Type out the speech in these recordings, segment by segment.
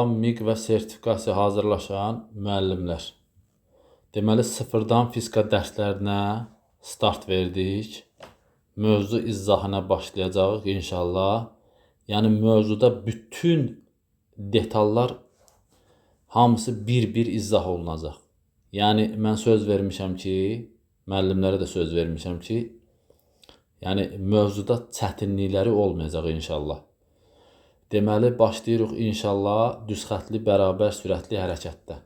MİQ və sertifikasiya hazırlaşan müəllimlər. Deməli, sıfırdan fizika dərslərinə start verdik. Mövzu izahına başlayacağıq inşallah. Yəni, mövzuda bütün detallar hamısı bir-bir izah olunacaq. Yəni, mən söz vermişəm ki, müəllimlərə də söz vermişəm ki, yəni, mövzuda çətinlikləri olmayacaq inşallah. Deməli, başlayırıq inşallah düzxətli bərabər sürətli hərəkətdə.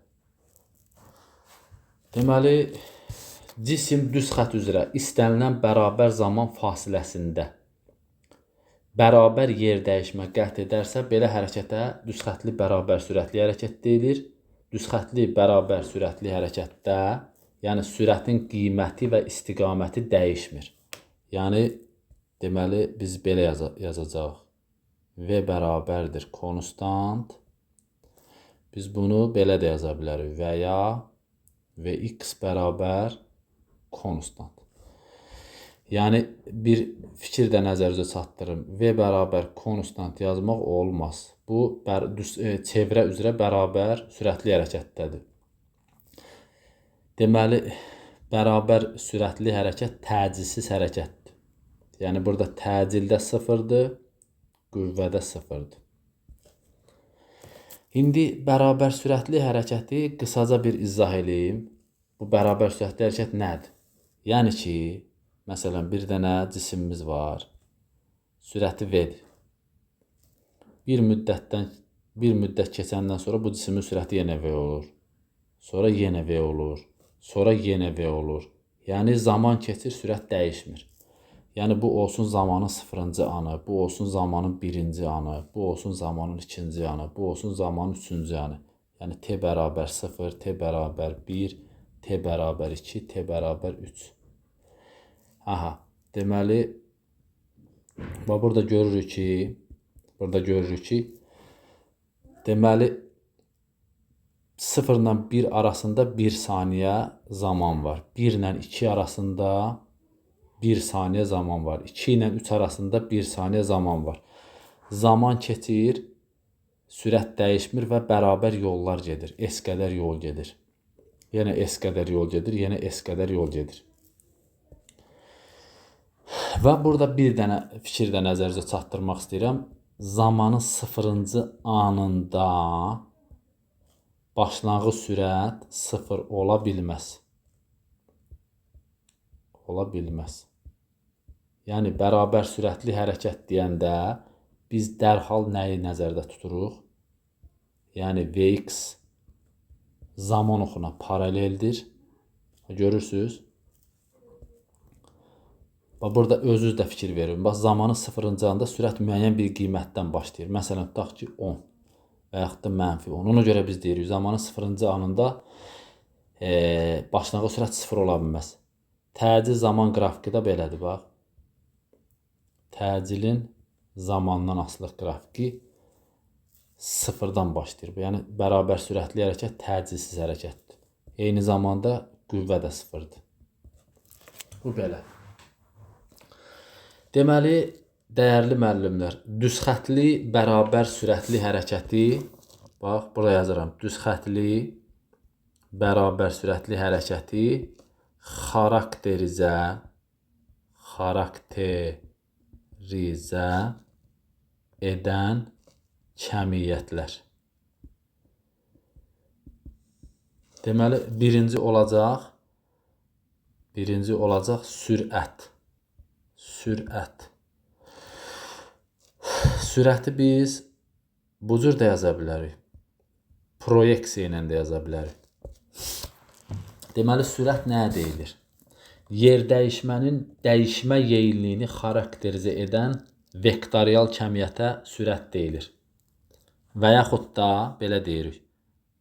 Deməli, cisim düz xət üzrə istənilən bərabər zaman fasiləsində bərabər yer dəyişmə qət edərsə, belə hərəkətə düzxətli bərabər sürətli hərəkət deyilir. Düzxətli bərabər sürətli hərəkətdə, yəni sürətin qiyməti və istiqaməti dəyişmir. Yəni, deməli, biz belə yazacağıq. V bərabərdir konstant. Biz bunu belə də yaza bilərik. Və ya Vx bərabər konstant. Yəni, bir fikir də nəzərinizə çatdırım. V bərabər konstant yazmaq olmaz. Bu, çevrə üzrə bərabər sürətli hərəkətdədir. Deməli, bərabər sürətli hərəkət təcilsiz hərəkətdir. Yəni, burada təcildə sıfırdır, qüvvədə sıfırdır. İndi bərabər sürətli hərəkəti qısaca bir izah edeyim. Bu bərabər sürətli hərəkət nədir? Yəni ki, məsələn, bir dənə cisimimiz var. Sürəti V-dir. Bir müddət keçəndən sonra bu cismin sürəti yenə V olur. Sonra yenə V olur. Sonra yenə V olur. Yəni, zaman keçir, sürət dəyişmir. Yəni, bu olsun zamanın 0-cı anı, bu olsun zamanın 1-ci anı, bu olsun zamanın 2-ci anı, bu olsun zamanın 3-cü anı. Yəni, T bərabər 0, T bərabər 1, T bərabər 2, T bərabər 3. Aha, deməli, burada görürük ki, deməli, 0 ilə 1 arasında 1 saniyə zaman var. 1 ilə 2 arasında 1 saniyə zaman var. 2 ilə 3 arasında 1 saniyə zaman var. Zaman keçir, sürət dəyişmir və bərabər yollar gedir. S qədər yol gedir. Yenə S qədər yol gedir, yenə S qədər yol gedir. Və burada bir dənə fikir də nəzərinizə çatdırmaq istəyirəm. Zamanın 0-cı anında başlanğıc sürət 0 ola bilməz. Ola bilməz. Yəni, bərabər sürətli hərəkət deyəndə biz dərhal nəyi nəzərdə tuturuq? Yəni, Vx zaman oxuna paraleldir. Görürsünüz? Burada özünüz də fikir verin. Bax, zamanın 0-cı anda sürət müəyyən bir qiymətdən başlayır. Məsələn, tutaq ki, 10 və yaxud da -10. Ona görə biz deyirik, zamanın 0-cı anında başlanğıc sürət 0 ola bilməz. Təcil zaman qrafiki də belədir, bax. Təcilin zamandan asılı qrafiki 0-dan başlayır. Yəni, bərabər sürətli hərəkət təcilsiz hərəkətdir. Eyni zamanda qüvvə də 0-dır. Bu belə. Deməli, dəyərli müəllimlər, düzxətli bərabər sürətli hərəkəti, bax, bura yazıram, düzxətli bərabər sürətli hərəkəti xarakterizə edən kəmiyyətlər. Deməli, birinci olacaq sürət. Sürəti biz bu cür də yaza bilərik. Proyeksiya ilə də yaza bilərik. Deməli, sürət nəyə deyilir? Yer dəyişmənin dəyişmə yeyinliyini xarakterizə edən vektorial kəmiyyətə sürət deyilir. Və yaxud da, belə deyirik,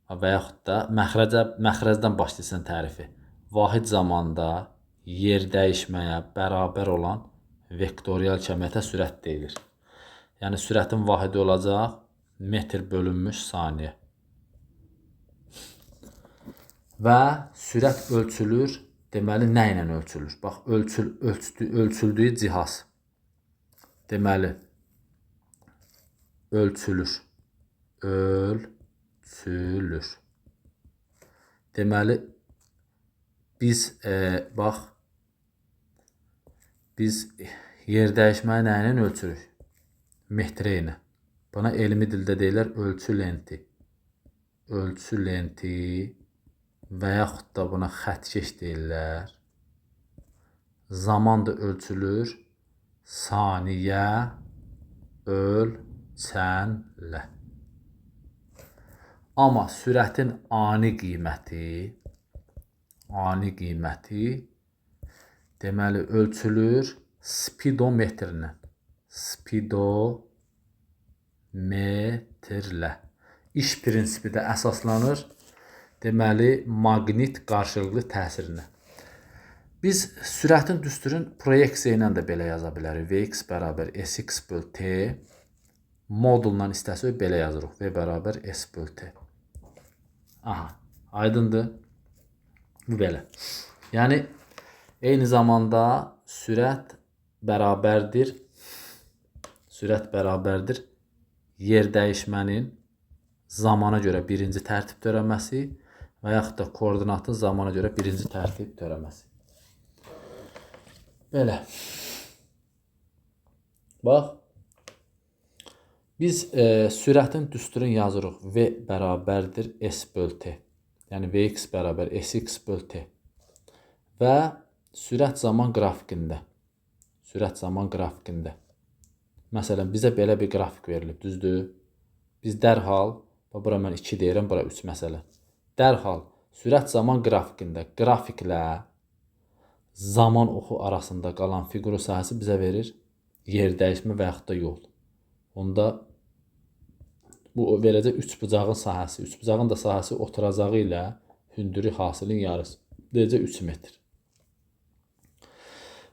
və yaxud da məxrəcdən başlayırsan tərifi. Vahid zamanda yer dəyişməyə bərabər olan vektorial kəmiyyətə sürət deyilir. Yəni, sürətin vahidi olacaq metr bölünmüş saniyə. Və sürət ölçülür, deməli, nə ilə ölçülür? Bax, ölçüldüyü cihaz. Deməli, ölçülür. ölçülür. Deməli, biz bax, biz yer dəyişməni nə ilə ölçürük? Metrə ilə. Buna elmi dildə deyirlər ölçü lenti. Ölçü lenti və yaxud da buna xəttkeş deyirlər. Zaman da ölçülür saniyə ölçənlə. Amma sürətin ani qiyməti deməli ölçülür spidometrlə. Spidometrlə. İş prinsipi də əsaslanır deməli maqnit qarşılıqlı təsirinə. Biz sürətin düsturun proyeksiya ilə də belə yaza bilərik. Vx bərabər sx böl t modulla istəsək belə yazırıq. V bərabər s böl t. Aha, aydındır. Bu belə. Yəni eyni zamanda sürət bərabərdir yer dəyişmənin zamana görə birinci tərtib törəməsi və yaxud da koordinatın zamana görə birinci tərtib törəməsi. Belə. Bax, biz sürətin düsturunu yazırıq. V bərabərdir s böl t. Yəni Vx bərabər sx böl t. Və sürət zaman qrafikində. Məsələn, bizə belə bir qrafik verilib, düzdür? Biz dərhal, bura mən 2 deyirəm, bura 3 məsələn. Dərhal sürət zaman qrafiklə zaman oxu arasında qalan fiquru sahəsi bizə verir yer dəyişmə və yaxud da yol. Onda bu verəcək 3 bucağın sahəsi. 3 bucağın da sahəsi oturacağı ilə hündürlük hasilin yarısı. Deyəcək 3 metr.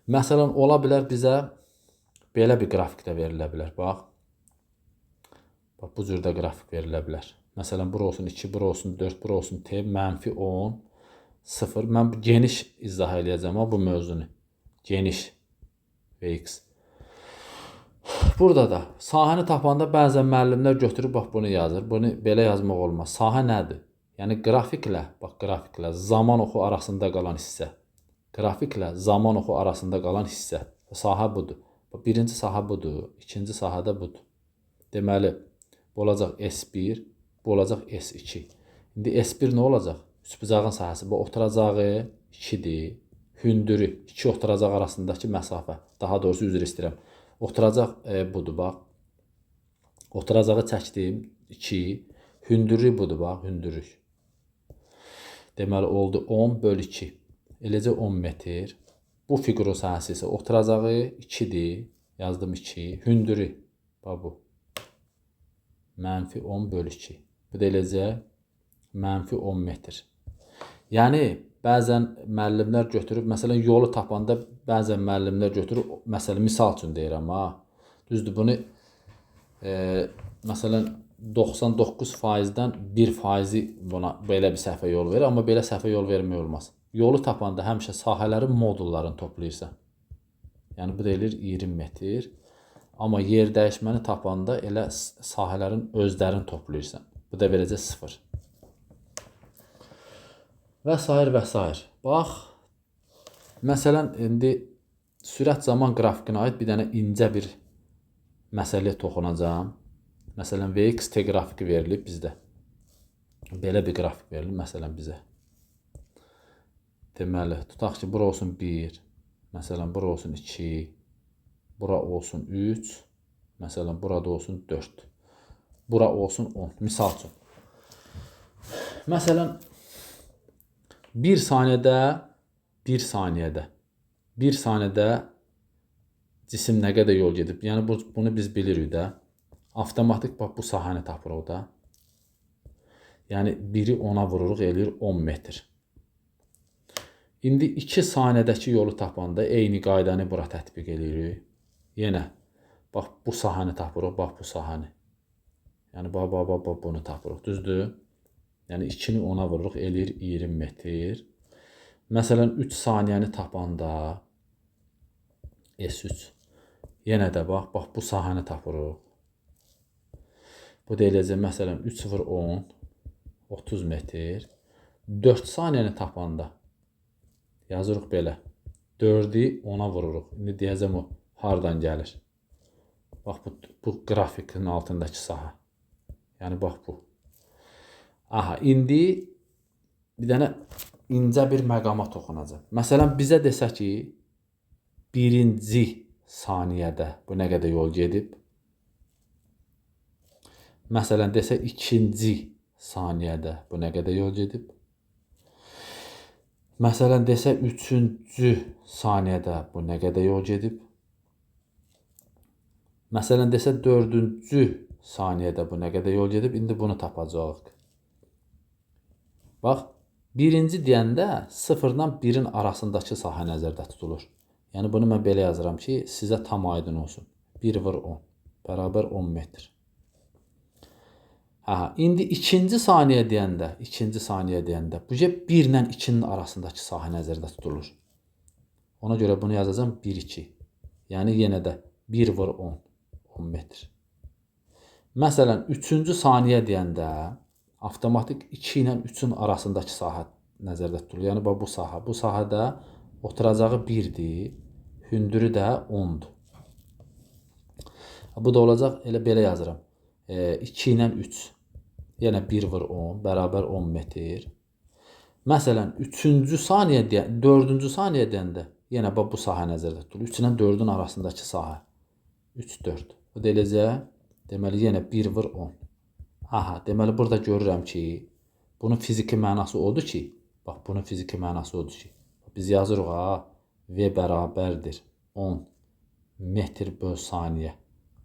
Məsələn, ola bilər bizə belə bir qrafik də verilə bilər. Bax, bu cürdə qrafik verilə bilər. Məsələn, bura olsun 2, bura olsun 4, bura olsun t, mənfi 10, 0. Mən geniş izah edəcəm bu mövzunu. Geniş Vx. Burada da sahəni tapanda bəzən müəllimlər götürüb bax bunu yazır. Bunu belə yazmaq olmaz. Sahə nədir? Yəni qrafiklə zaman oxu arasında qalan hissə. Sahə budur. Birinci sahə budur, ikinci sahə də budur. Deməli, bu olacaq S1, bu olacaq S2. İndi S1 nə olacaq? Üçbucağın sahəsi. Bu oturacağı 2-dir. Hündürü 2 oturacaq arasındakı məsafə. Daha doğrusu üzr istəyirəm. Oturacaq budur, bax. Oturacağı çəkdim 2. Hündürlük budur, bax, hündürlük. Deməli, oldu 10 böl 2. Eləcə 10 metr. Bu fiqurun sahəsi isə oturacağı 2-dir. Yazdım 2. Hündürlük, bax bu. Mənfi 10 böl 2. Bu da eləcə mənfi 10 metr. Yəni, bəzən müəllimlər götürüb, məsələn, yolu tapanda bəzən müəllimlər götürüb, məsələn, misal üçün deyirəm, ha. Düzdür, bunu, məsələn, 99%-dən 1%-i buna belə bir səhvə yol verir, amma belə səhvə yol vermək olmaz. Yolu tapanda həmişə sahələrin modullarını toplayırsan. Yəni, bu da eləyir 20 metr. Amma yer dəyişməni tapanda elə sahələrin özlərini toplayırsan. Bu da verəcək 0. Və s. Bax, məsələn, indi sürət zaman qrafikinə aid bir dənə incə bir məsələyə toxunacağım. Məsələn, Vx-t qrafiki verilib bizdə. Belə bir qrafik verilib, məsələn, bizə. Deməli, tutaq ki, bura olsun 1, məsələn, bura olsun 2, bura olsun 3, məsələn, burada olsun 4, bura olsun 10, misal üçün. Məsələn, 1 saniyədə cisim nə qədər yol gedib? Yəni, bunu biz bilirik də. Avtomatik bax, bu sahəni tapırıq da. Yəni, 1-i 10-a vururuq, eləyir 10 metr. İndi 2 saniyədəki yolu tapanda eyni qaydanı bura tətbiq edirik. Yenə, bax, bu sahəni tapırıq, bax, bu sahəni. Yəni, bax, bunu tapırıq, düzdür? Yəni, 2-ni 10-a vururuq, eləyir 20 metr. Məsələn, 3 saniyəni tapanda S3. Yenə də bax, bu sahəni tapırıq. Bu da eləcək, məsələn, 3 vur 10, 30 metr. 4 saniyəni tapanda yazırıq belə. 4-ü 10-a vururuq. İndi deyəcəm o hardan gəlir. Bax bu qrafikin altındakı sahə. Yəni bax bu. Aha, indi bir dənə incə bir məqama toxunacaq. Məsələn, bizə desə ki, birinci saniyədə bu nə qədər yol gedib? Məsələn, desə ikinci saniyədə bu nə qədər yol gedib? Məsələn, desə üçüncü saniyədə bu nə qədər yol gedib? Məsələn, desə dördüncü saniyədə bu nə qədər yol gedib? İndi bunu tapacağıq. Bax, birinci deyəndə 0-dan 1-in arasındakı sahə nəzərdə tutulur. Yəni bunu mən belə yazıram ki, sizə tam aydın olsun. 1 vur 10 bərabər 10 metr. İndi ikinci saniyə deyəndə bu 1 ilə 2-nin arasındakı sahə nəzərdə tutulur. Ona görə bunu yazacağım 1, 2. Yəni yenə də 1 vur 10, 10 metr. Məsələn, üçüncü saniyə deyəndə avtomatik 2 ilə 3-ün arasındakı sahə nəzərdə tutulur. Yəni bu sahə. Bu sahədə oturacağı 1-dir, hündürü də 10-dur. Bu da olacaq, elə belə yazıram. 2 ilə 3, yenə 1 vur 10, bərabər 10 metr. Məsələn, 4-cü saniyə deyəndə, yenə bu sahə nəzərdə tutulur. 3 ilə 4-ün arasındakı sahə. 3, 4. Bu da eləcək, deməli, yenə 1 vur 10. Deməli, burada görürəm ki, bunun fiziki mənası odur ki, biz yazırıq, V bərabərdir 10 metr böl saniyə.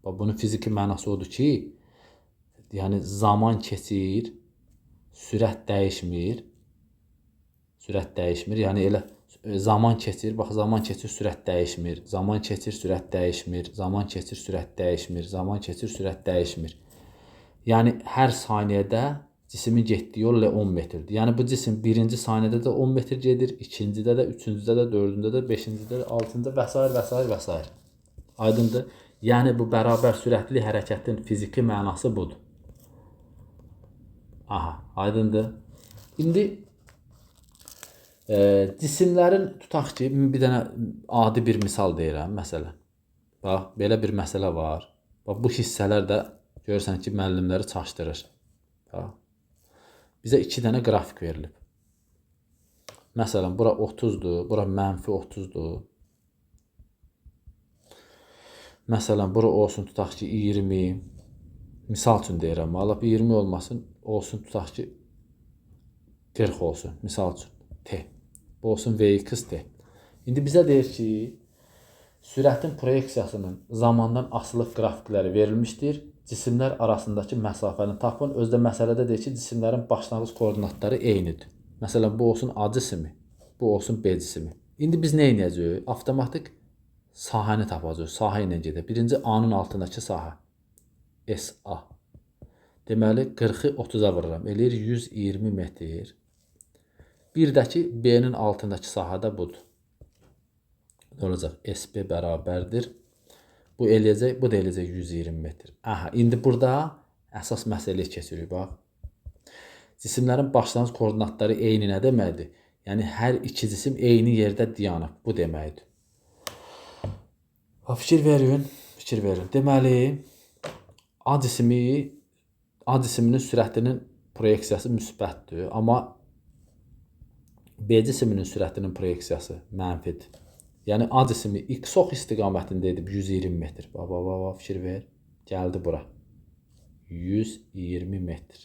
Bunun fiziki mənası odur ki, yəni zaman keçir, sürət dəyişmir. Yəni elə zaman keçir, zaman keçir, sürət dəyişmir. Zaman keçir, sürət dəyişmir. Zaman keçir, sürət dəyişmir. Zaman keçir, sürət dəyişmir. Yəni hər saniyədə cismin getdiyi yol elə 10 metrdir. Yəni bu cisim birinci saniyədə də 10 metr gedir, ikincidə də, üçüncüdə də, dördüncüdə də, beşincidə də, altıncıda və s. Aydındır? Yəni bu bərabər sürətli hərəkətin fiziki mənası budur. Aydındır? İndi cisimlərin, tutaq ki, bir dənə adi bir misal deyirəm, məsələn. Bax, belə bir məsələ var. Bax, bu hissələr də görürsən ki, müəllimləri çaşdırır. Bizə 2 dənə qrafik verilib. Məsələn, bura 30-dur, bura -30-dur. Məsələn, bura olsun, tutaq ki, 20. Misal üçün deyirəm, 20 olmasın, olsun, tutaq ki, 40 olsun, misal üçün, T. Bu olsun Vx T. İndi bizə deyir ki, sürətin proyeksiyasının zamandan asılı qrafikləri verilmişdir. Cisimlər arasındakı məsafəni tapın. Özdə məsələdə deyir ki, cisimlərin başlanğıc koordinatları eynidir. Məsələn, bu olsun A cisimi, bu olsun B cisimi. İndi biz nə edəcəyik? Avtomatik sahəni tapacağıq. Sahə ilə gedək. Birinci A-nın altındakı sahə. SA. Deməli, 40-ı 30-a vururam. Eləyir 120 metr. Bir də ki, B-nin altındakı sahə də budur. Ne olacaq? SP bərabərdir. Bu eləyəcək, bu da eləyəcək 120 metr. İndi burada əsas məsələyə keçirik, bax. Cisimlərin başlanğıc koordinatları eyni nə deməkdir? Yəni, hər iki cisim eyni yerdə dayanıb. Bu deməkdir. Fikir verin. Deməli, A cisiminin sürətinin proyeksiyası müsbətdir. Amma B cisiminin sürətinin proyeksiyası mənfidir. Yəni, A cisimi x-ox istiqamətində edib 120 metr. Fikir ver. Gəldi bura. 120 metr.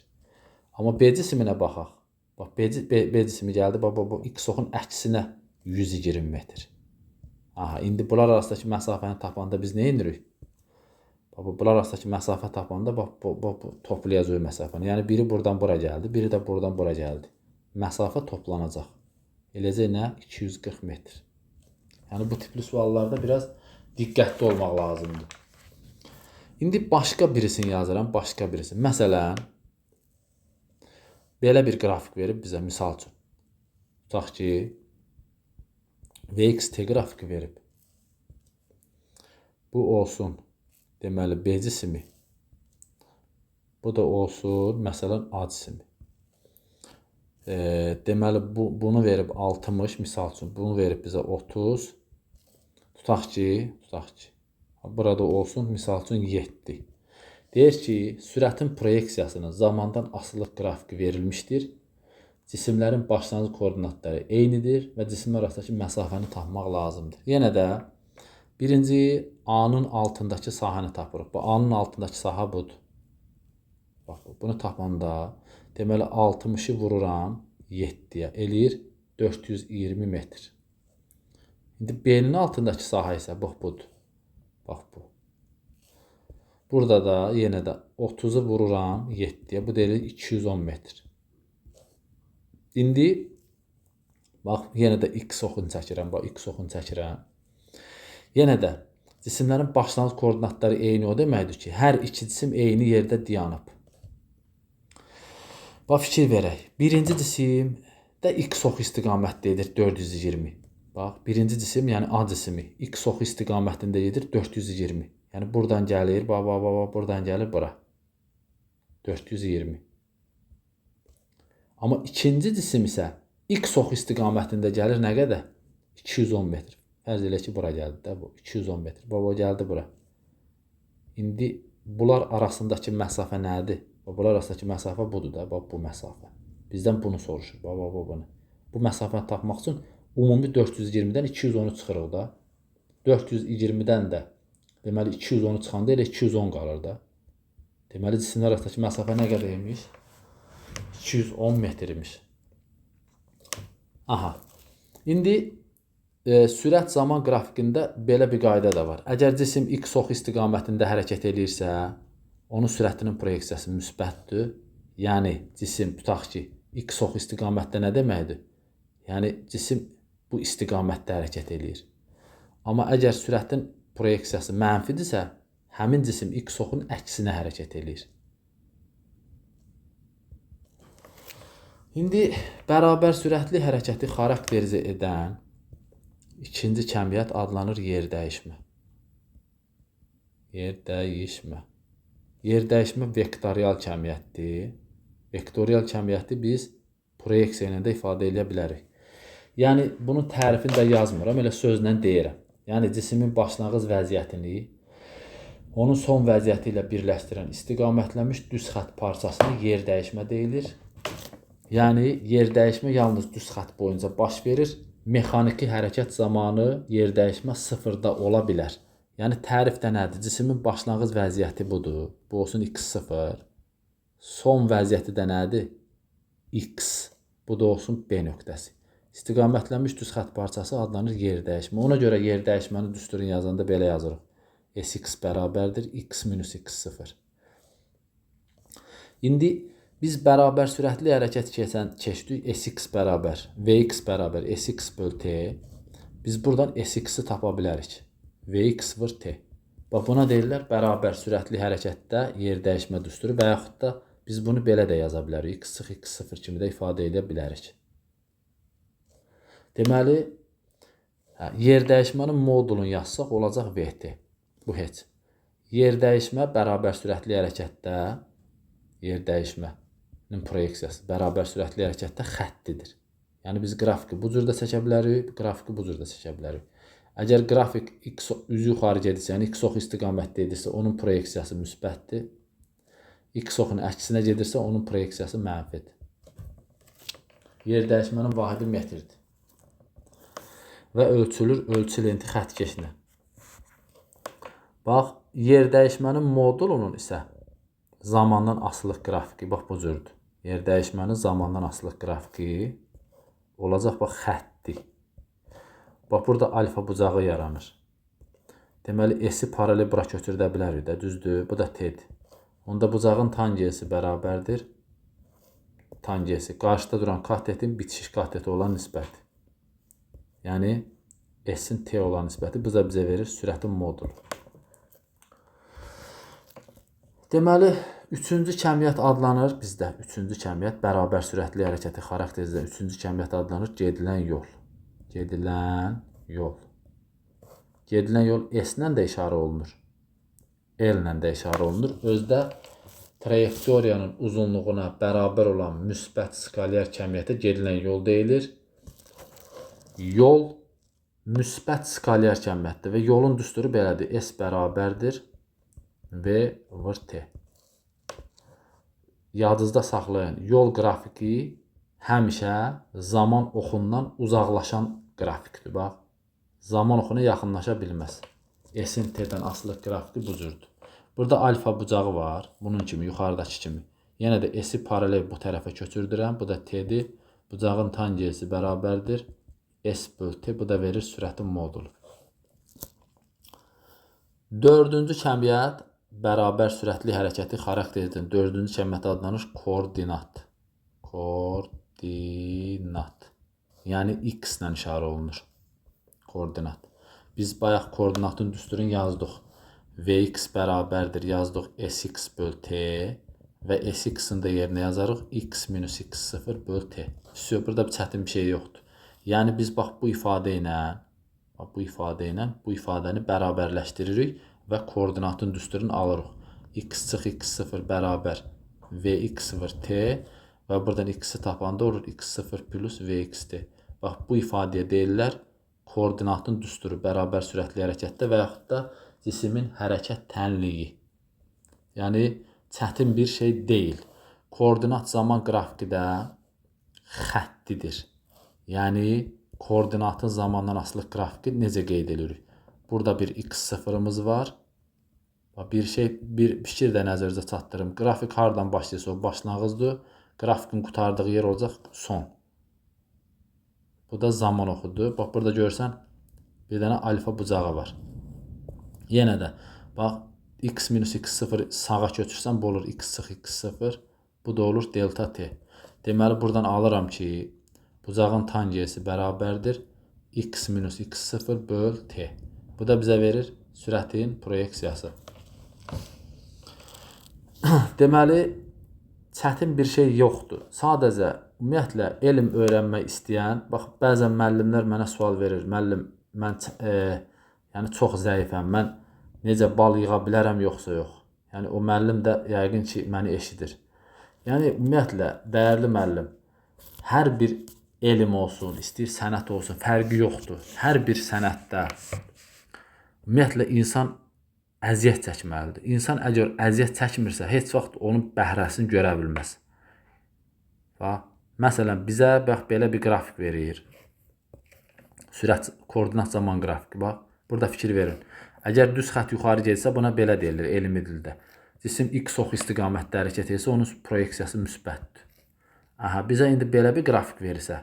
Amma B cisiminə baxaq. B cisimi gəldi. X-oxun əksinə 120 metr. İndi bunlar arasındakı məsafəni tapanda biz nə edirik? Bunlar arasındakı məsafə tapanda toplayacaq məsafəni. Yəni, biri buradan bura gəldi, biri də buradan bura gəldi. Məsafə toplanacaq. Eləcək nə? 240 metr. Yəni, bu tipli suallarda biraz diqqətli olmaq lazımdır. İndi başqa birisini yazıram, Məsələn, belə bir qrafik verib bizə, misal üçün. Tutaq ki, VXT qrafiki verib. Bu olsun, deməli, B cisimi. Bu da olsun, məsələn, A cisimi. Deməli, bunu verib 60, misal üçün, bunu verib bizə 30. Tutaq ki, burada olsun, misal üçün 7. Deyir ki, sürətin proyeksiyasının zamandan asılılıq qrafiki verilmişdir. Cisimlərin başlanğıc koordinatları eynidir və cisimlər arasındakı məsafəni tapmaq lazımdır. Yenə də birinci A-nın altındakı sahəni tapırıq. Bu A-nın altındakı sahə budur. Bax, bunu tapanda deməli 60-ı vururam 7-yə, eləyir 420 metr. İndi B-nin altındakı sahə isə bax budur. Bax bu. Burada da yenə də 30-u vururam 7-yə, bu da eləyir 210 metr. İndi bax, yenə də x oxunu çəkirəm, bax x oxunu çəkirəm. Yenə də cisimlərin başlanğıc koordinatları eyni o deməkdir ki, hər iki cisim eyni yerdə dayanıb. Bax, fikir verək. Birinci cisim də x oxu istiqamətdə edir 420. Bax, birinci cisim, yəni A cisimi x oxu istiqamətində edir 420. Yəni buradan gəlir, buradan gəlir bura. 420. Amma ikinci cisim isə x oxu istiqamətində gəlir nə qədər? 210 metr. Fərz elə ki, bura gəldi də bu. 210 metr. Baba gəldi bura. İndi bunlar arasındakı məsafə nədir? Bunlar arasındakı məsafə budur da. Bax, bu məsafə. Bizdən bunu soruşur. Bunu. Bu məsafəni tapmaq üçün ümumi 420-dən 210-u çıxırıq da. 420-dən də deməli 210-u çıxanda elə 210 qalır da. Deməli, cisimlər arasındakı məsafə nə qədər imiş? 210 metr imiş. Aha. İndi sürət zaman qrafikində belə bir qayda da var. Əgər cisim x oxu istiqamətində hərəkət edirsə, onun sürətinin proyeksiyası müsbətdir. Yəni cisim tutaq ki, x oxu istiqamətdə nə deməkdir? Yəni cisim bu istiqamətdə hərəkət edir. Amma əgər sürətin proyeksiyası mənfidirsə, həmin cisim x oxunun əksinə hərəkət edir. İndi bərabər sürətli hərəkəti xarakterizə edən ikinci kəmiyyət adlanır yer dəyişmə. Yer dəyişmə vektorial kəmiyyətdir. Vektorial kəmiyyəti biz proyeksiya ilə də ifadə edə bilərik. Yəni bunun tərifini də yazmıram, elə sözlə deyirəm. Yəni cismin başlanğıc vəziyyətini onun son vəziyyəti ilə birləşdirən istiqamətlənmiş düz xətt parçasına yer dəyişmə deyilir. Yəni yer dəyişmə yalnız düz xətt boyunca baş verir. Mexaniki hərəkət zamanı yer dəyişmə sıfırda ola bilər. Yəni tərif də nədir? Cismin başlanğıc vəziyyəti budur. Bu olsun x0. Son vəziyyəti də nədir? X. Bu da olsun B nöqtəsi. İstiqamətlənmiş düz xətt parçası adlanır yer dəyişmə. Ona görə yer dəyişməni düsturun yazanda belə yazırıq. Sx bərabərdir x minus x0. İndi biz bərabər sürətli hərəkət keçdik. Sx bərabər Vx bərabər Sx böl T. Biz buradan Sx-i tapa bilərik. Vx vur T. Bax, buna deyirlər bərabər sürətli hərəkətdə yer dəyişmə düsturu və yaxud da biz bunu belə də yaza bilərik. X sıx x0 kimi də ifadə edə bilərik. Deməli, yer dəyişmənin modulunu yazsaq olacaq Vt. Bu heç. Yer dəyişmə bərabər sürətli hərəkətdə yer dəyişmənin proyeksiyası bərabər sürətli hərəkətdə xəttidir. Yəni biz qrafiki bu cür də çəkə bilərik, qrafiki bu cür də çəkə bilərik. Əgər qrafik x üzü yuxarı gedirsə, yəni x oxu istiqamətdə edirsə, onun proyeksiyası müsbətdir. X oxunun əksinə gedirsə, onun proyeksiyası mənfidir. Yer dəyişmənin vahidi metrdir. Və ölçülür ölçü lenti xəttkeşinə. Bax, yer dəyişmənin modulunun isə zamandan asılılıq qrafiki bax bu cürdür. Yer dəyişmənin zamandan asılılıq qrafiki olacaq bax xətti. Bax, burada alfa bucağı yaranır. Deməli, S-i paralel bura köçürdə bilərik də, düzdür? Bu da T-dir. Onda bucağın tangiyesi bərabərdir. Tangiyesi, qarşıda duran katetin bitişik kateti olan nisbəti. Yəni, S-in T olan nisbəti bu da bizə verir sürətin modulu. Deməli, üçüncü kəmiyyət adlanır bizdə. Üçüncü kəmiyyət bərabər sürətli hərəkəti xarakterizə üçüncü kəmiyyət adlanır gedilən yol. Gedilən yol. Gedilən yol S-lə də işarə olunur. L-lə də işarə olunur. Özdə trayektoriyanın uzunluğuna bərabər olan müsbət skalyar kəmiyyətə gedilən yol deyilir. Yol müsbət skalyar kəmiyyətdir və yolun düsturu belədir. S bərabərdir V vur T. Yadınızda saxlayın. Yol qrafiki həmişə zaman oxundan uzaqlaşan qrafikdir. Bax, zaman oxuna yaxınlaşa bilməz. S-in T-dən asılı qrafiki bu cürdür. Burada alfa bucağı var. Bunun kimi, yuxarıdakı kimi. Yenə də S-i paralel bu tərəfə köçürdürəm. Bu da T-dir. Bucağın tangensiyası bərabərdir. S böl T. Bu da verir sürətin modulu. Dördüncü kəmiyyət bərabər sürətli hərəkəti xarakter edən dördüncü kəmiyyət adlanır koordinat. Koordinat. Yəni X ilə işarə olunur. Koordinat. Biz bayaq koordinatın düsturunu yazdıq. Vx bərabərdir yazdıq Sx böl T və Sx-in də yerinə yazarıq X minus X0 böl T. Burada bir çətin bir şey yoxdur. Yəni biz bax bu ifadə ilə bu ifadəni bərabərləşdiririk və koordinatın düsturunu alırıq. X çıx X0 bərabər Vx vur T və buradan X-i tapanda olur X0 plus Vxt. Bax bu ifadəyə deyirlər koordinatın düsturu bərabər sürətli hərəkətdə və yaxud da cismin hərəkət tənliyi. Yəni çətin bir şey deyil. Koordinat zaman qrafiki də xəttidir. Yəni koordinatın zamandan asılı qrafiki necə qeyd edirik? Burada bir x0'ımız var. Bir fikir də nəzərinizə çatdırım. Qrafik hardan başlayırsa o başlanğıcdır. Grafikin qurtardığı yer olacaq son. Bu da zaman oxudur. Bax burada görsən bir dənə alfa bucağı var. Yenə də bax x minus x0 sağa köçürsən bu olur x çıx x0. Bu da olur delta t. Deməli buradan alıram ki bucağın tangensiyası bərabərdir x minus x0 böl t. Bu da bizə verir sürətin proyeksiyası. Deməli çətin bir şey yoxdur. Sadəcə ümumiyyətlə elm öyrənmək istəyən, bax bəzən müəllimlər mənə sual verir. Müəllim mən yəni çox zəifəm. Mən necə bal yığa bilərəm yoxsa yox. Yəni o müəllim də yəqin ki məni eşidir. Yəni ümumiyyətlə dəyərli müəllim, hər bir elm olsun, istəyir sənət olsun, fərqi yoxdur. Hər bir sənətdə ümumiyyətlə insan əziyyət çəkməlidir. İnsan əgər əziyyət çəkmirsə, heç vaxt onun bəhrəsini görə bilməz. Məsələn, bizə bax belə bir qrafik verir. Sürət, koordinat zaman qrafiki. Bax, burada fikir verin. Əgər düz xətt yuxarı gedirsə, buna belə deyilir elmi dildə. Cisim x ox istiqamətdə hərəkət edirsə, onun proyeksiyası müsbətdir. Bizə indi belə bir qrafik verirsə,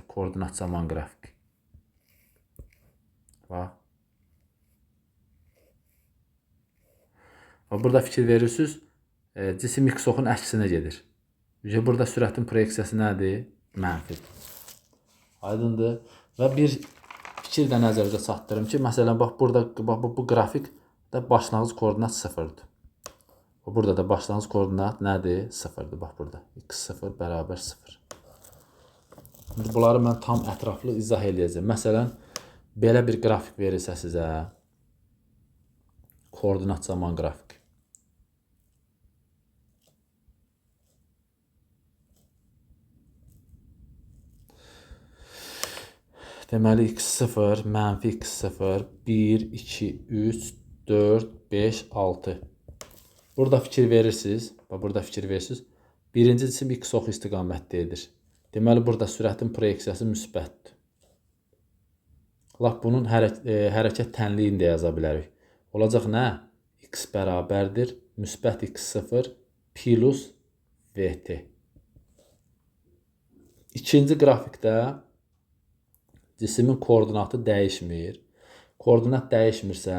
koordinat zaman qrafiki. Bax. Burada fikir verirsiniz, cisim x oxun əksinə gedir. Burada sürətin proyeksiyası nədir? Mənfidir. Aydındır. Və bir fikir də nəzərinizə çatdırım ki, məsələn, bax burada bu qrafik də başlanğıc koordinat 0'dır. Burada da başlanğıc koordinat nədir? 0'dır. Bax burada. x0 bərabər 0. İndi bunları mən tam ətraflı izah edəcəm. Məsələn, belə bir qrafik verirsə sizə, koordinat zaman qrafiki. Deməli x0, mənfi x0, 1, 2, 3, 4, 5, 6. Burada fikir verirsiniz. Birinci cisim x ox istiqamətdədir. Deməli burada sürətin proyeksiyası müsbətdir. Bunun hərəkət tənliyini də yaza bilərik. Olacaq nə? X bərabərdir müsbət x0 plus vt. İkinci qrafikdə cismin koordinatı dəyişmir. Koordinat dəyişmirsə,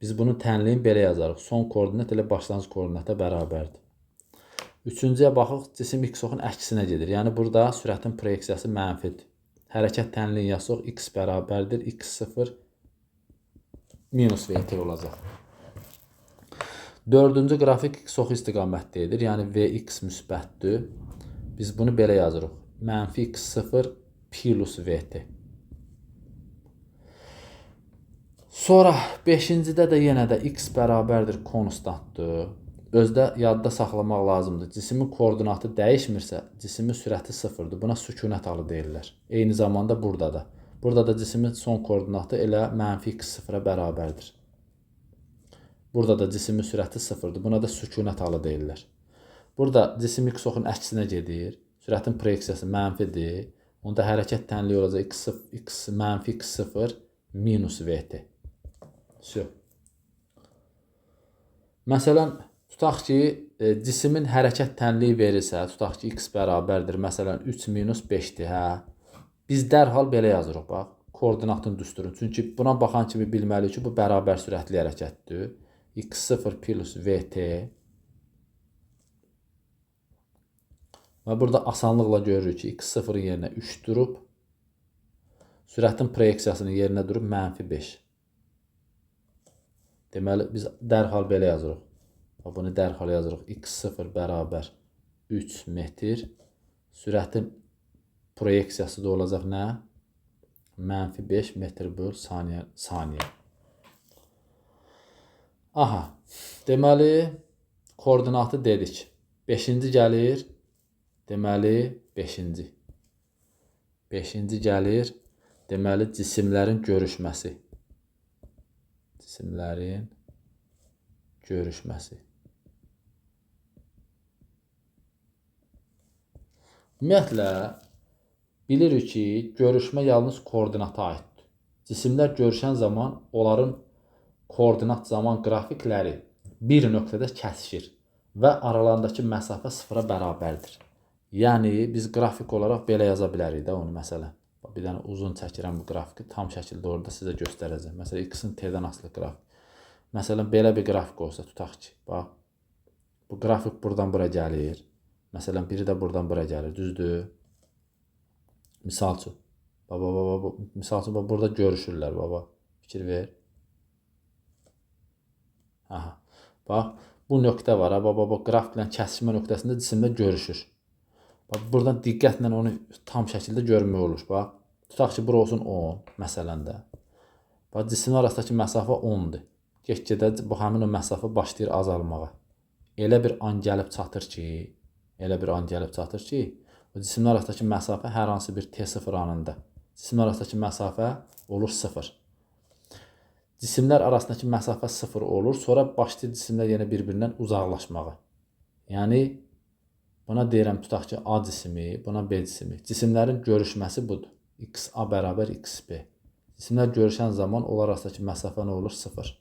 biz bunun tənliyini belə yazarıq. Son koordinat ilə başlanğıc koordinata bərabərdir. Üçüncüyə baxıq, cisim x oxun əksinə gedir. Yəni burada sürətin proyeksiyası mənfidir. Hərəkət tənliyini yazsaq, x bərabərdir x0 minus vt olacaq. Dördüncü qrafik x ox istiqamətdədir. Yəni vx müsbətdir. Biz bunu belə yazırıq. Mənfi x0 plus vt. Sonra 5-cidə də yenə də x bərabərdir konstantdır. özdə yadda saxlamaq lazımdır. Cismin koordinatı dəyişmirsə, cismin sürəti sıfırdır. Buna sükunət halı deyirlər. Eyni zamanda burada da. Burada da cismin son koordinatı elə -x0-a bərabərdir. Burada da cismin sürəti sıfırdır. Buna da sükunət halı deyirlər. Burada cisim x oxun əksinə gedir. Sürətin proyeksiyası mənfidir. Onda hərəkət tənliyi olacaq -x0 minus vt. Məsələn, tutaq ki, cismin hərəkət tənliyi verirsə, tutaq ki, x bərabərdir. Məsələn, 3 minus 5-dir, hə? Biz dərhal belə yazırıq, bax. Koordinatını düsturun. Çünki buna baxan kimi bilməliyik ki, bu bərabər sürətli hərəkətdir. x0 plus vt. Və burada asanlıqla görürük ki, x0-ın yerinə 3 durub, sürətin proyeksiyasının yerinə durub -5. Deməli, biz dərhal belə yazırıq. Bunu dərhal yazırıq. x0 bərabər 3 metr. Sürətin proyeksiyası da olacaq nə? -5 metr böl saniyə. Aha, deməli, koordinatı dedik. 5-ci gəlir. Deməli, 5-ci. 5-ci gəlir. Deməli, cisimlərin görüşməsi. Cisimlərin görüşməsi. Ümumiyyətlə, bilirik ki, görüşmə yalnız koordinata aiddir. Cisimlər görüşən zaman onların koordinat zaman qrafikləri bir nöqtədə kəsişir və aralarındakı məsafə sıfıra bərabərdir. Yəni, biz qrafik olaraq belə yaza bilərik də onu, məsələn. Bir dənə uzun çəkirəm bu qrafiki, tam şəkildə orada sizə göstərəcəm. Məsələn, x-in t-dən asılı qrafik. Məsələn, belə bir qrafik olsa, tutaq ki, bax, bu qrafik buradan bura gəlir. Məsələn, biri də buradan bura gəlir, düzdür? Misal üçün, misal üçün, burada görüşürlər, baba, fikir ver. Aha, bax, bu nöqtə var, baba, qrafiklə kəsişmə nöqtəsində cisimlər görüşür. Buradan diqqətlə onu tam şəkildə görmək olur. Bax, tutaq ki, bura olsun 10, məsələn də. Bax, cisimlər arasındakı məsafə 10-dur. Get-gedə bu həmin o məsafə başlayır azalmağa. Elə bir an gəlib çatır ki, o cisimlər arasındakı məsafə hər hansı bir t0 anında. Cisimlər arasındakı məsafə olur 0. Cisimlər arasındakı məsafə 0 olur, sonra başlayır cisimlər yenə bir-birindən uzaqlaşmağa. Yəni, buna deyirəm, tutaq ki, A cisimi, buna B cisimi. Cisimlərin görüşməsi budur. x-a bərabər x-b. Cisimlər görüşən zaman onlar arasındakı məsafə nə olur? 0.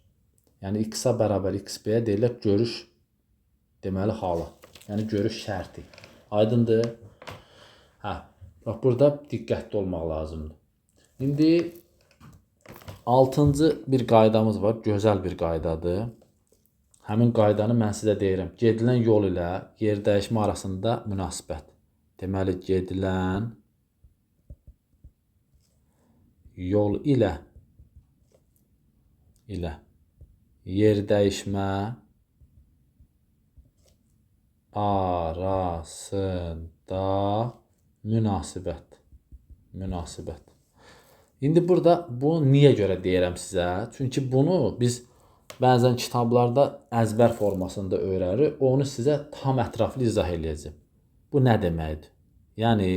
Yəni, x-a bərabər x-b-yə deyirlər görüş deməli halı. Yəni, görüş şərti. Aydındır? Hə, bax, burada diqqətli olmaq lazımdır. İndi 6-cı bir qaydamız var, gözəl bir qaydadır. Həmin qaydanı mən sizə deyirəm. Gedilən yol ilə yer dəyişmə arasında münasibət. Deməli, gedilən yol ilə yer dəyişmə arasında münasibət. İndi burada bunu niyə görə deyirəm sizə? Çünki bunu biz bəzən kitablarda əzbər formasında öyrənir, onu sizə tam ətraflı izah edəcəm. Bu nə deməkdir? Yəni,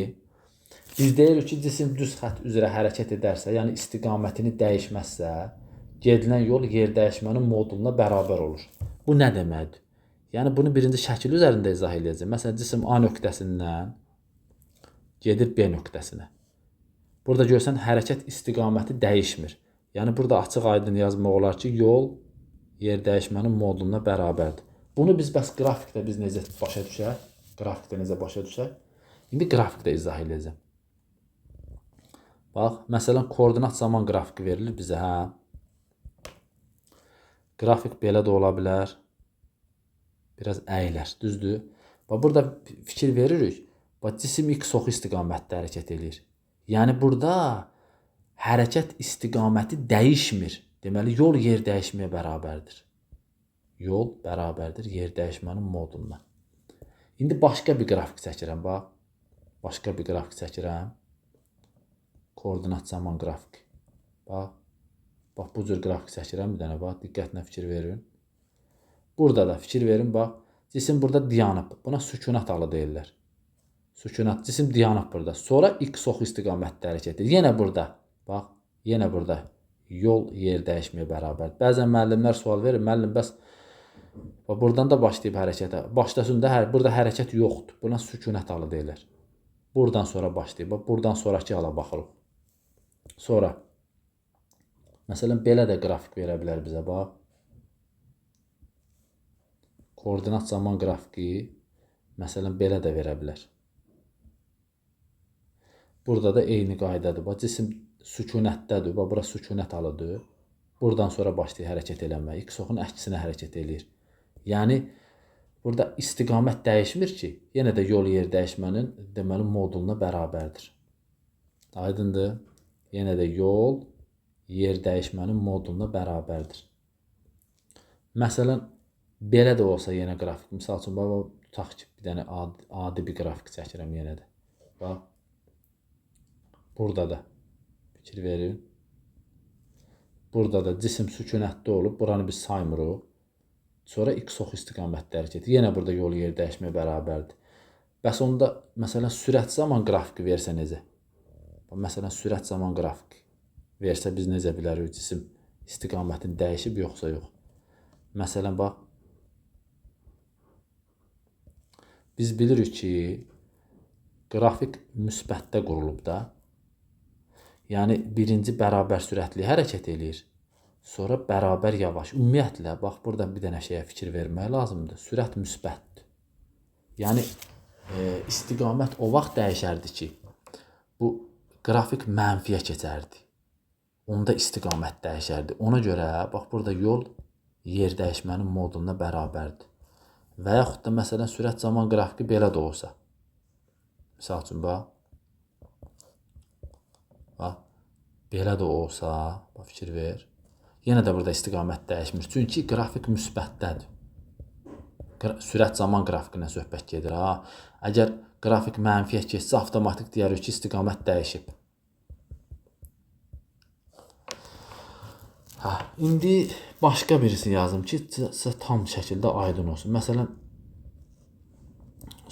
biz deyirik ki, cisim düz xətt üzrə hərəkət edərsə, yəni istiqamətini dəyişməzsə, gedilən yol yer dəyişmənin moduluna bərabər olur. Bu nə deməkdir? Yəni, bunu birinci şəkil üzərində izah edəcəm. Məsələn, cisim A nöqtəsindən gedir B nöqtəsinə. Burada görsən, hərəkət istiqaməti dəyişmir. Yəni, burada açıq aydın yazmaq olar ki, yol yer dəyişmənin moduluna bərabərdir. Bunu biz bəs qrafikdə biz necə başa düşək? İndi qrafikdə izah edəcəm. Bax, məsələn, koordinat zaman qrafiki verilir bizə, hə? Qrafik belə də ola bilər. Biraz əyilər, düzdür? Bax, burada fikir veririk. Bax, cisim x oxu istiqamətdə hərəkət edir. Yəni, burada hərəkət istiqaməti dəyişmir. Deməli, yol yer dəyişməyə bərabərdir. Yol bərabərdir yer dəyişmənin moduluna. İndi başqa bir qrafik çəkirəm, bax. Başqa bir qrafik çəkirəm. Koordinat zaman qrafiki. Bax, bu cür qrafik çəkirəm bir dənə, bax. Diqqətlə fikir verin. Burada da fikir verin, bax. Cisim burada dayanıb. Buna sükunət halı deyirlər. Sükunət, cisim dayanıb burada. Sonra x ox istiqamətdə hərəkət edir. Yenə burada. Bax, yenə burada. Yol yer dəyişməyə bərabərdir. Bəzən müəllimlər sual verir. Müəllim, bəs buradan da başlayıb hərəkətə. Başlasın da, burada hərəkət yoxdur. Buna sükunət halı deyirlər. Buradan sonra başlayıb. Buradan sonraki hala baxırıq. Sonra, məsələn, belə də qrafik verə bilər bizə. Bax, koordinat zaman qrafiki, məsələn, belə də verə bilər. Burada da eyni qaydadır. Bax, cisim sükunətdədir. Bax, bura sükunət halıdır. Buradan sonra başlayır hərəkət eləməyə. X oxun əksinə hərəkət eləyir. Yəni, burada istiqamət dəyişmir ki, yenə də yol yer dəyişmənin deməli moduluna bərabərdir. Aydındır? Yenə də yol yer dəyişmənin moduluna bərabərdir. Məsələn, belə də olsa yenə qrafik. Misal üçün, bax, tutaq ki, bir dənə adi bir qrafik çəkirəm yenə də. Bax, burada da fikir verin. Burada da cisim sükunətdə olub, buranı biz saymırıq. Sonra x ox istiqamətdə hərəkət. Yenə burada yol yer dəyişməyə bərabərdir. Bəs onda, məsələn, sürət zaman qrafiki versə necə? Məsələn, sürət zaman qrafiki versə biz necə bilərik cisim istiqamətini dəyişib yoxsa yox? Məsələn, bax, biz bilirik ki, qrafik müsbətdə qurulub da. Yəni, birinci bərabər sürətli hərəkət eləyir. Sonra bərabər yavaş. Ümumiyyətlə, bax, burada bir dənə şeyə fikir vermək lazımdır. Sürət müsbətdir. Yəni, istiqamət o vaxt dəyişərdi ki, bu qrafik mənfiyə keçərdi. Onda istiqamət dəyişərdi. Ona görə, bax, burada yol yer dəyişmənin moduluna bərabərdir. Və yaxud da, məsələn, sürət zaman qrafiki belə də olsa. Misal üçün, bax, belə də olsa, fikir ver. Yenə də burada istiqamət dəyişmir. Çünki qrafik müsbətdədir. Sürət zaman qrafikindən söhbət gedir. Əgər qrafik mənfiyə keçsə, avtomatik deyərik ki, istiqamət dəyişib. İndi başqa birisini yazım ki, tam şəkildə aydın olsun. Məsələn,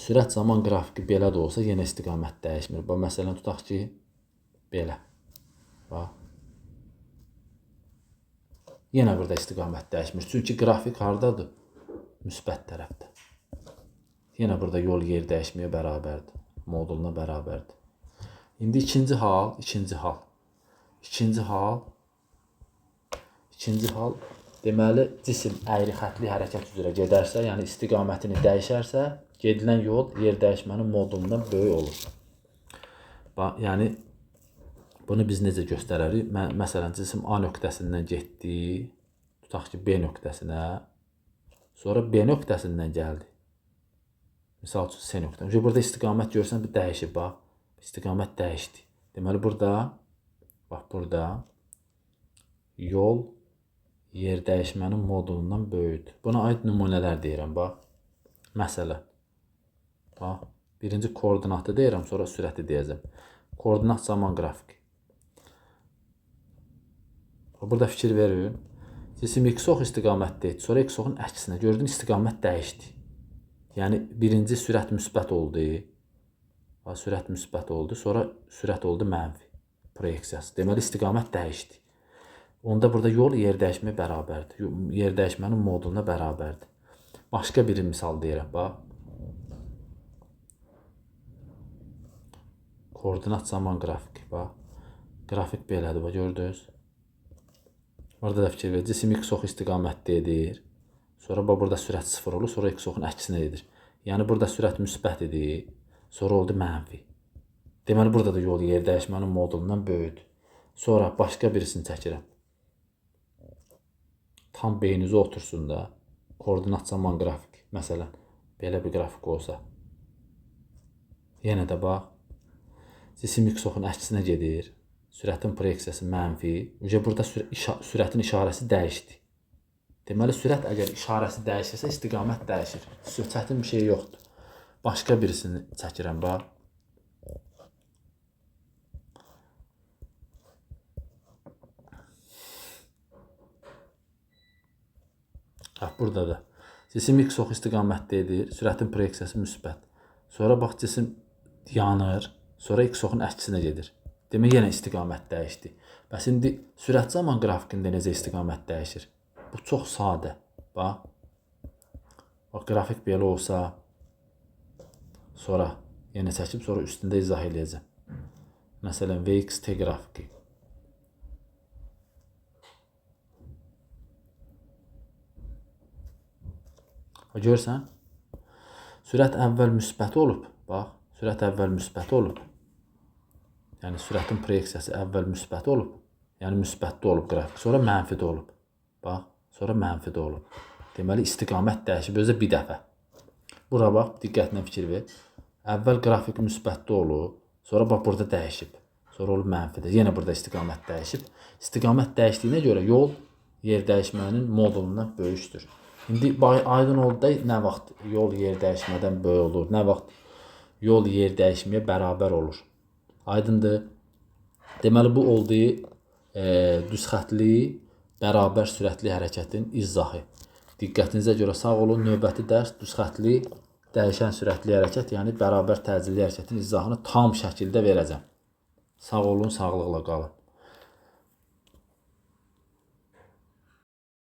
sürət zaman qrafiki belə də olsa, yenə istiqamət dəyişmir. Məsələn, tutaq ki, belə. Yenə burada istiqamət dəyişmir. Çünki qrafik haradadır? Müsbət tərəfdə. Yenə burada yol yer dəyişməyə bərabərdir. Moduluna bərabərdir. İndi ikinci hal deməli, cisim əyri xətli hərəkət üzrə gedərsə, yəni istiqamətini dəyişərsə, gedilən yol yer dəyişmənin modulundan böyük olur. Yəni, bunu biz necə göstərərik? Məsələn, cisim A nöqtəsindən getdi, tutaq ki, B nöqtəsinə, sonra B nöqtəsindən gəldi. Misal üçün, C nöqtəsinə. Burada istiqamət görürsən, bir dəyişib, bax, istiqamət dəyişdi. Deməli, burada yol yer dəyişmənin modulundan böyükdür. Buna aid nümunələr deyirəm, bax. Məsələn, bax, birinci koordinatı deyirəm, sonra sürəti deyəcəm. Koordinat zaman qrafiki. Burada fikir verin. Cisim x ox istiqamətdə idi. Sonra x oxun əksinə. Gördün, istiqamət dəyişdi. Yəni, birinci sürət müsbət oldu. Sürət müsbət oldu. Sonra sürət oldu mənfi. Proyeksiyası. Deməli, istiqamət dəyişdi. Onda burada yol yer dəyişməyə bərabərdir. Yer dəyişmənin moduluna bərabərdir. Başqa bir misal deyirəm. Bax. Koordinat zaman qrafiki. Bax. Qrafik belədir. Gördünüz. Orada da fikir verir. Cisim x ox istiqamətdə edir. Sonra burada sürət 0 olur. Sonra x oxun əksinə edir. Yəni, burada sürət müsbət edir. Sonra oldu mənfi. Deməli, burada da yol yer dəyişmənin modulundan böyükdür. Sonra başqa birisini çəkirəm. Tam beynizə otursun da. Koordinat zaman qrafiki. Məsələn, belə bir qrafik olsa. Yenə də bax. Cisim x oxun əksinə gedir. Sürətin proyeksiyası mənfi. Burada sürətin işarəsi dəyişdi. Deməli, sürət əgər işarəsi dəyişirsə, istiqamət dəyişir. Çətin bir şey yoxdur. Başqa birisini çəkirəm, bax. Burada da Cisim x ox istiqamətdə edir, sürətin proyeksiyası müsbət. Sonra bax cisim yanır, sonra x oxun əksinə gedir. Demək yenə istiqamət dəyişdi. Bəs indi sürət zaman qrafikində necə istiqamət dəyişir? Bu çox sadə. Bax. Bax qrafik belə olsa, sonra yenə çəkib, sonra üstündə izah eləyəcəm. Məsələn, VXT qrafiki. Görürsən? Sürət əvvəl müsbət olub. Bax, sürət əvvəl müsbət olub. Yəni, sürətin proyeksiyası əvvəl müsbət olub. Yəni, müsbətdə olub qrafik. Sonra mənfidə olub. Bax, sonra mənfidə olub. Deməli, istiqamət dəyişib özə bir dəfə. Bura bax, diqqətlə fikir ver. Əvvəl qrafik müsbətdə olub. Sonra bax, burada dəyişib. Sonra olub mənfidə. Yenə burada istiqamət dəyişib. İstiqamət dəyişdiyinə görə yol yer dəyişməyinin modulundan böyükdür. İndi aydın oldu da nə vaxt yol yer dəyişmədən böyük olur, nə vaxt yol yer dəyişməyə bərabər olur. Aydındır. Deməli, bu oldu düz xətli, bərabər sürətli hərəkətin izahı. Diqqətinizə görə sağ olun. Növbəti dərs düz xətli, dəyişən sürətli hərəkət, yəni bərabər təcilli hərəkətin izahını tam şəkildə verəcəm. Sağ olun, sağlıqla qalın.